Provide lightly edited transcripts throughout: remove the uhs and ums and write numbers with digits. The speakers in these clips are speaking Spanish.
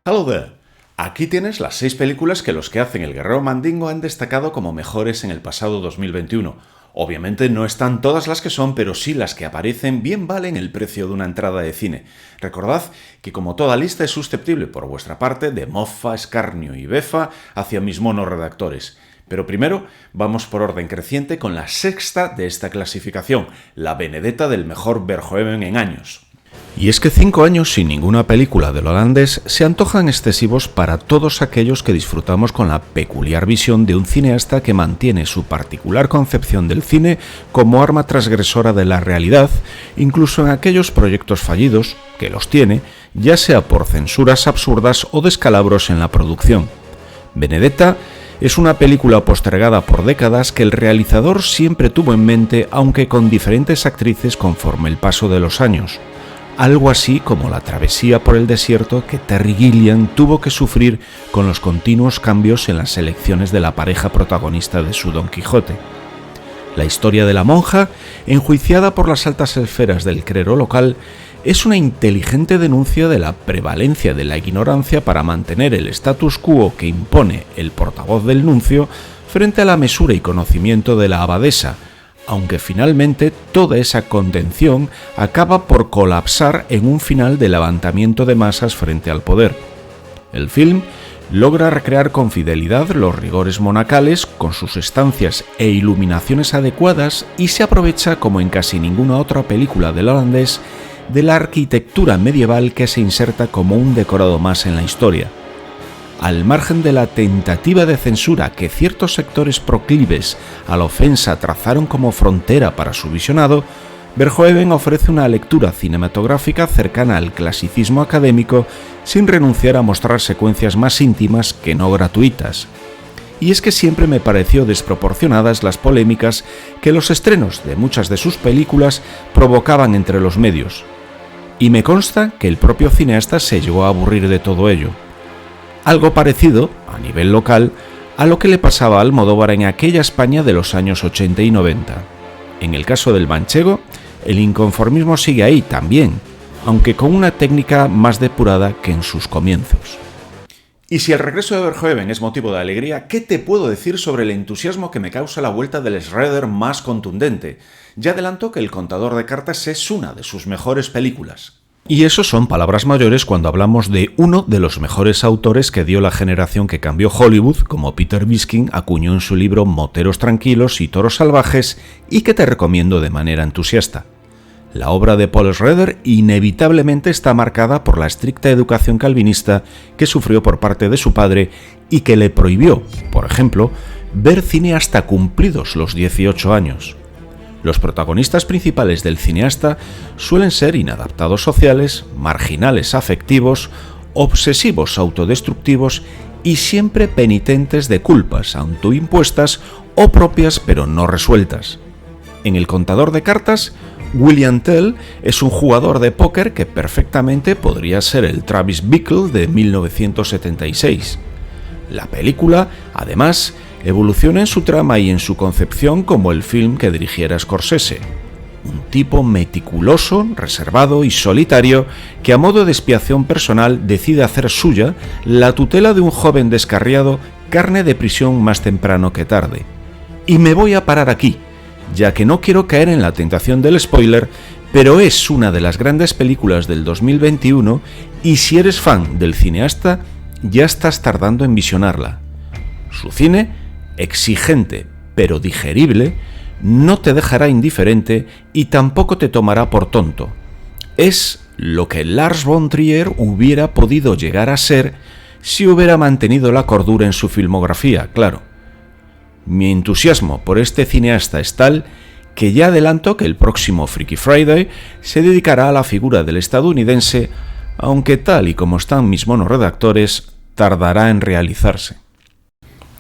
Hello there. Aquí tienes las 6 películas que los que hacen El Guerrero Mandingo han destacado como mejores en el pasado 2021. Obviamente no están todas las que son, pero sí las que aparecen bien valen el precio de una entrada de cine. Recordad que como toda lista es susceptible por vuestra parte de mofa, escarnio y befa hacia mis monos redactores. Pero primero vamos por orden creciente con la sexta de esta clasificación, la Benedetta del mejor Verhoeven en años. Y es que 5 años sin ninguna película del holandés se antojan excesivos para todos aquellos que disfrutamos con la peculiar visión de un cineasta que mantiene su particular concepción del cine como arma transgresora de la realidad, incluso en aquellos proyectos fallidos, que los tiene, ya sea por censuras absurdas o descalabros en la producción. Benedetta es una película postergada por décadas que el realizador siempre tuvo en mente, aunque con diferentes actrices conforme el paso de los años. Algo así como la travesía por el desierto que Terry Gilliam tuvo que sufrir con los continuos cambios en las elecciones de la pareja protagonista de su Don Quijote. La historia de la monja, enjuiciada por las altas esferas del clero local, es una inteligente denuncia de la prevalencia de la ignorancia para mantener el status quo que impone el portavoz del nuncio frente a la mesura y conocimiento de la abadesa, aunque finalmente toda esa contención acaba por colapsar en un final de levantamiento de masas frente al poder. El film logra recrear con fidelidad los rigores monacales con sus estancias e iluminaciones adecuadas y se aprovecha, como en casi ninguna otra película del holandés, de la arquitectura medieval que se inserta como un decorado más en la historia. Al margen de la tentativa de censura que ciertos sectores proclives a la ofensa trazaron como frontera para su visionado, Verhoeven ofrece una lectura cinematográfica cercana al clasicismo académico sin renunciar a mostrar secuencias más íntimas que no gratuitas. Y es que siempre me pareció desproporcionadas las polémicas que los estrenos de muchas de sus películas provocaban entre los medios. Y me consta que el propio cineasta se llegó a aburrir de todo ello. Algo parecido, a nivel local, a lo que le pasaba a Almodóvar en aquella España de los años 80 y 90. En el caso del manchego, el inconformismo sigue ahí también, aunque con una técnica más depurada que en sus comienzos. Y si el regreso de Verhoeven es motivo de alegría, ¿qué te puedo decir sobre el entusiasmo que me causa la vuelta del Schrader más contundente? Ya adelanto que El contador de cartas es una de sus mejores películas. Y eso son palabras mayores cuando hablamos de uno de los mejores autores que dio la generación que cambió Hollywood, como Peter Biskin acuñó en su libro Moteros tranquilos y toros salvajes, y que te recomiendo de manera entusiasta. La obra de Paul Schrader inevitablemente está marcada por la estricta educación calvinista que sufrió por parte de su padre y que le prohibió, por ejemplo, ver cine hasta cumplidos los 18 años. Los protagonistas principales del cineasta suelen ser inadaptados sociales, marginales afectivos, obsesivos autodestructivos y siempre penitentes de culpas autoimpuestas o propias pero no resueltas. En El contador de cartas, William Tell es un jugador de póker que perfectamente podría ser el Travis Bickle de 1976. La película, además, evoluciona en su trama y en su concepción como el film que dirigiera Scorsese. Un tipo meticuloso, reservado y solitario que a modo de expiación personal decide hacer suya la tutela de un joven descarriado, carne de prisión más temprano que tarde. Y me voy a parar aquí, ya que no quiero caer en la tentación del spoiler, pero es una de las grandes películas del 2021 y si eres fan del cineasta, ya estás tardando en visionarla. Su cine, exigente pero digerible, no te dejará indiferente y tampoco te tomará por tonto. Es lo que Lars von Trier hubiera podido llegar a ser si hubiera mantenido la cordura en su filmografía, claro. Mi entusiasmo por este cineasta es tal que ya adelanto que el próximo Freaky Friday se dedicará a la figura del estadounidense, aunque tal y como están mis monos redactores, tardará en realizarse.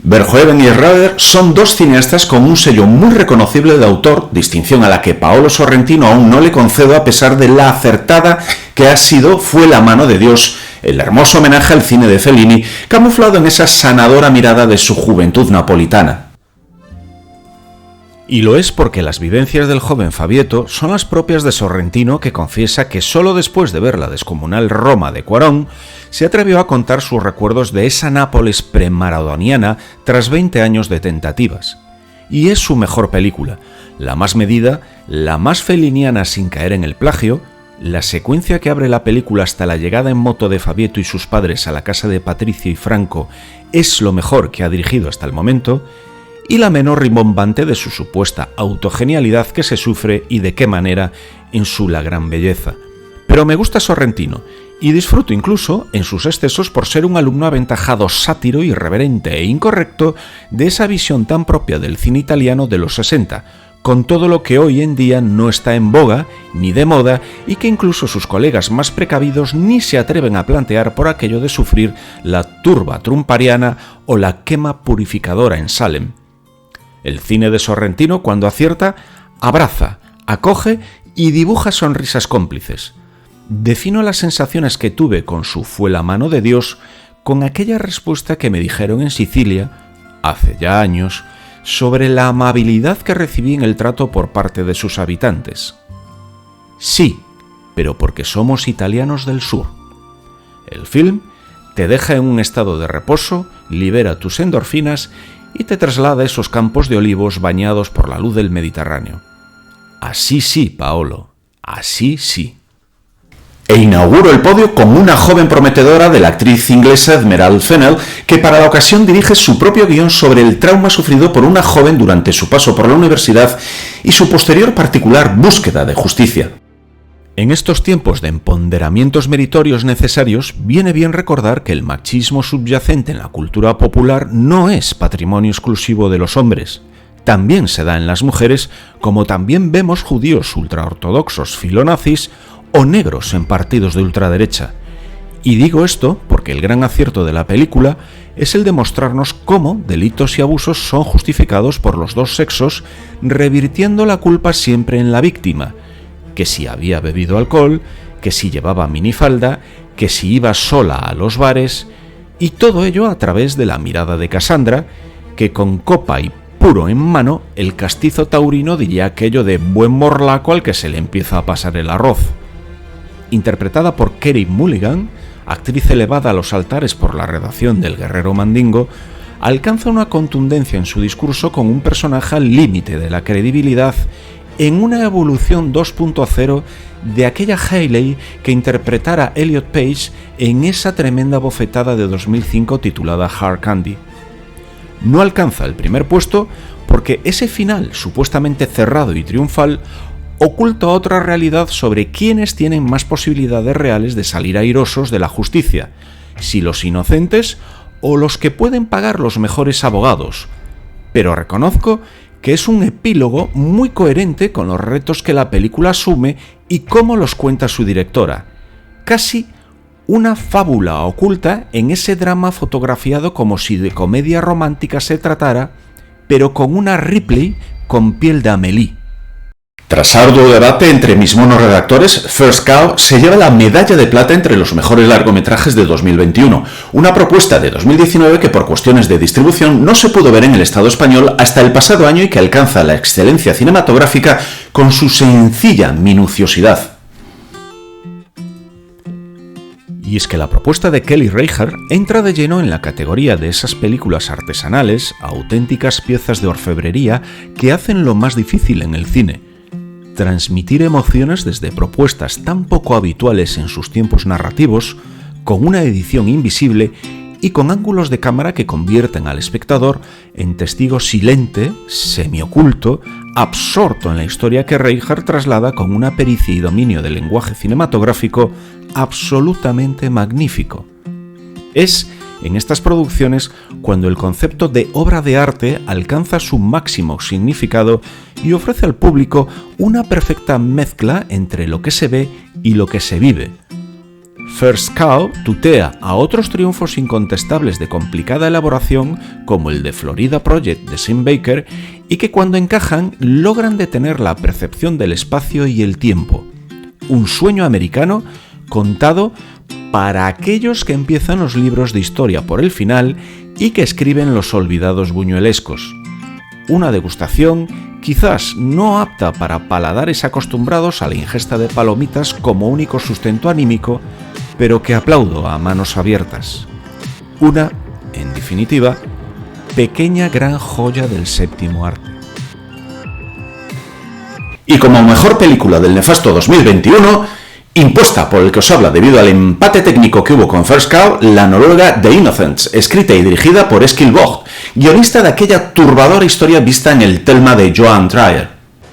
Verhoeven y Schrader son dos cineastas con un sello muy reconocible de autor, distinción a la que Paolo Sorrentino aún no le concedo a pesar de la acertada que fue La mano de Dios, el hermoso homenaje al cine de Fellini, camuflado en esa sanadora mirada de su juventud napolitana. Y lo es porque las vivencias del joven Fabietto son las propias de Sorrentino, que confiesa que solo después de ver la descomunal Roma de Cuarón se atrevió a contar sus recuerdos de esa Nápoles premaradoniana tras 20 años de tentativas. Y es su mejor película, la más medida, la más feliniana sin caer en el plagio. La secuencia que abre la película hasta la llegada en moto de Fabietto y sus padres a la casa de Patricio y Franco es lo mejor que ha dirigido hasta el momento, y la menor rimbombante de su supuesta autogenialidad que se sufre y de qué manera en su La gran belleza. Pero me gusta Sorrentino, y disfruto incluso en sus excesos por ser un alumno aventajado, sátiro, irreverente e incorrecto de esa visión tan propia del cine italiano de los 60, con todo lo que hoy en día no está en boga ni de moda y que incluso sus colegas más precavidos ni se atreven a plantear por aquello de sufrir la turba trumpariana o la quema purificadora en Salem. El cine de Sorrentino, cuando acierta, abraza, acoge y dibuja sonrisas cómplices. Defino las sensaciones que tuve con su Fue la mano de Dios con aquella respuesta que me dijeron en Sicilia, hace ya años, sobre la amabilidad que recibí en el trato por parte de sus habitantes. Sí, pero porque somos italianos del sur. El film te deja en un estado de reposo, libera tus endorfinas y te traslada a esos campos de olivos bañados por la luz del Mediterráneo. Así sí, Paolo, así sí. E inauguro el podio con una joven prometedora de la actriz inglesa Emerald Fennell, que para la ocasión dirige su propio guión sobre el trauma sufrido por una joven durante su paso por la universidad y su posterior particular búsqueda de justicia. En estos tiempos de empoderamientos meritorios necesarios, viene bien recordar que el machismo subyacente en la cultura popular no es patrimonio exclusivo de los hombres. También se da en las mujeres, como también vemos judíos ultraortodoxos filonazis o negros en partidos de ultraderecha. Y digo esto porque el gran acierto de la película es el de mostrarnos cómo delitos y abusos son justificados por los dos sexos, revirtiendo la culpa siempre en la víctima, que si había bebido alcohol, que si llevaba minifalda, que si iba sola a los bares, y todo ello a través de la mirada de Cassandra, que con copa y puro en mano, el castizo taurino diría aquello de buen morlaco al que se le empieza a pasar el arroz. Interpretada por Carey Mulligan, actriz elevada a los altares por la redacción del Guerrero Mandingo, alcanza una contundencia en su discurso con un personaje al límite de la credibilidad en una evolución 2.0 de aquella Hayley que interpretara Elliot Page en esa tremenda bofetada de 2005 titulada Hard Candy. No alcanza el primer puesto porque ese final supuestamente cerrado y triunfal oculta otra realidad sobre quiénes tienen más posibilidades reales de salir airosos de la justicia, si los inocentes o los que pueden pagar los mejores abogados. Pero reconozco que es un epílogo muy coherente con los retos que la película asume y cómo los cuenta su directora. Casi una fábula oculta en ese drama fotografiado como si de comedia romántica se tratara, pero con una Ripley con piel de Amélie. Tras arduo debate entre mis monorredactores, First Cow se lleva la medalla de plata entre los mejores largometrajes de 2021, una propuesta de 2019 que por cuestiones de distribución no se pudo ver en el Estado español hasta el pasado año y que alcanza la excelencia cinematográfica con su sencilla minuciosidad. Y es que la propuesta de Kelly Reichardt entra de lleno en la categoría de esas películas artesanales, auténticas piezas de orfebrería que hacen lo más difícil en el cine: transmitir emociones desde propuestas tan poco habituales en sus tiempos narrativos, con una edición invisible y con ángulos de cámara que convierten al espectador en testigo silente, semioculto, absorto en la historia que Reichardt traslada con una pericia y dominio del lenguaje cinematográfico absolutamente magnífico. Es en estas producciones cuando el concepto de obra de arte alcanza su máximo significado y ofrece al público una perfecta mezcla entre lo que se ve y lo que se vive. First Cow tutea a otros triunfos incontestables de complicada elaboración como el de Florida Project de Sim Baker y que cuando encajan logran detener la percepción del espacio y el tiempo. Un sueño americano contado para aquellos que empiezan los libros de historia por el final y que escriben los olvidados buñuelescos. Una degustación quizás no apta para paladares acostumbrados a la ingesta de palomitas como único sustento anímico, pero que aplaudo a manos abiertas. Una, en definitiva, pequeña gran joya del séptimo arte. Y como mejor película del nefasto 2021, impuesta por el que os habla debido al empate técnico que hubo con First Cow, la noruega The Innocents, escrita y dirigida por Eskil Vogt, guionista de aquella turbadora historia vista en el Thelma de Joan Trier.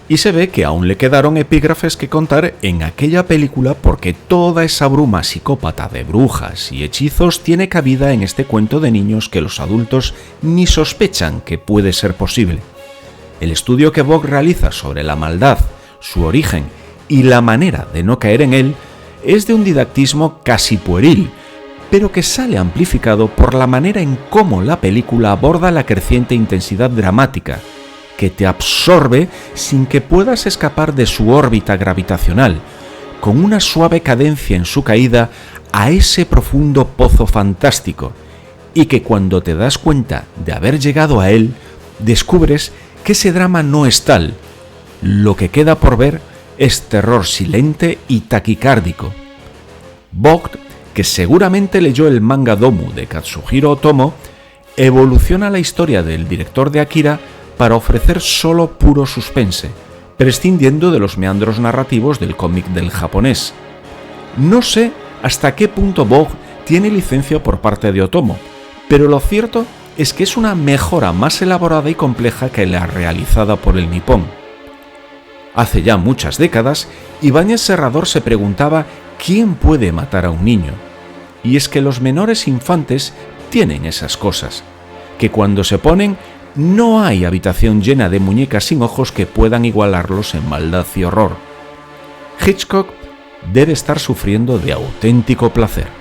Y se ve que aún le quedaron epígrafes que contar en aquella película porque toda esa bruma psicópata de brujas y hechizos tiene cabida en este cuento de niños que los adultos ni sospechan que puede ser posible. El estudio que Vogt realiza sobre la maldad, su origen y la manera de no caer en él es de un didactismo casi pueril, pero que sale amplificado por la manera en cómo la película aborda la creciente intensidad dramática, que te absorbe sin que puedas escapar de su órbita gravitacional, con una suave cadencia en su caída a ese profundo pozo fantástico, y que cuando te das cuenta de haber llegado a él, descubres que ese drama no es tal. Lo que queda por ver es terror silente y taquicárdico. Vogt, que seguramente leyó el manga Domu de Katsuhiro Otomo, evoluciona la historia del director de Akira para ofrecer solo puro suspense, prescindiendo de los meandros narrativos del cómic del japonés. No sé hasta qué punto Vogt tiene licencia por parte de Otomo, pero lo cierto es que es una mejora más elaborada y compleja que la realizada por el nipón. Hace ya muchas décadas, Ibáñez Serrador se preguntaba quién puede matar a un niño. Y es que los menores infantes tienen esas cosas, que cuando se ponen no hay habitación llena de muñecas sin ojos que puedan igualarlos en maldad y horror. Hitchcock debe estar sufriendo de auténtico placer.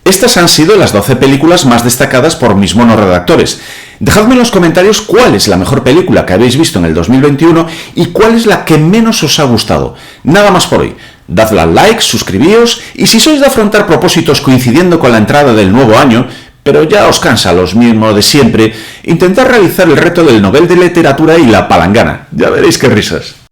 Estas han sido las 12 películas más destacadas por mis monorredactores. Dejadme en los comentarios cuál es la mejor película que habéis visto en el 2021 y cuál es la que menos os ha gustado. Nada más por hoy. Dadle al like, suscribíos y si sois de afrontar propósitos coincidiendo con la entrada del nuevo año, pero ya os cansa los mismos de siempre, intentad realizar el reto del Nobel de Literatura y la palangana. Ya veréis qué risas.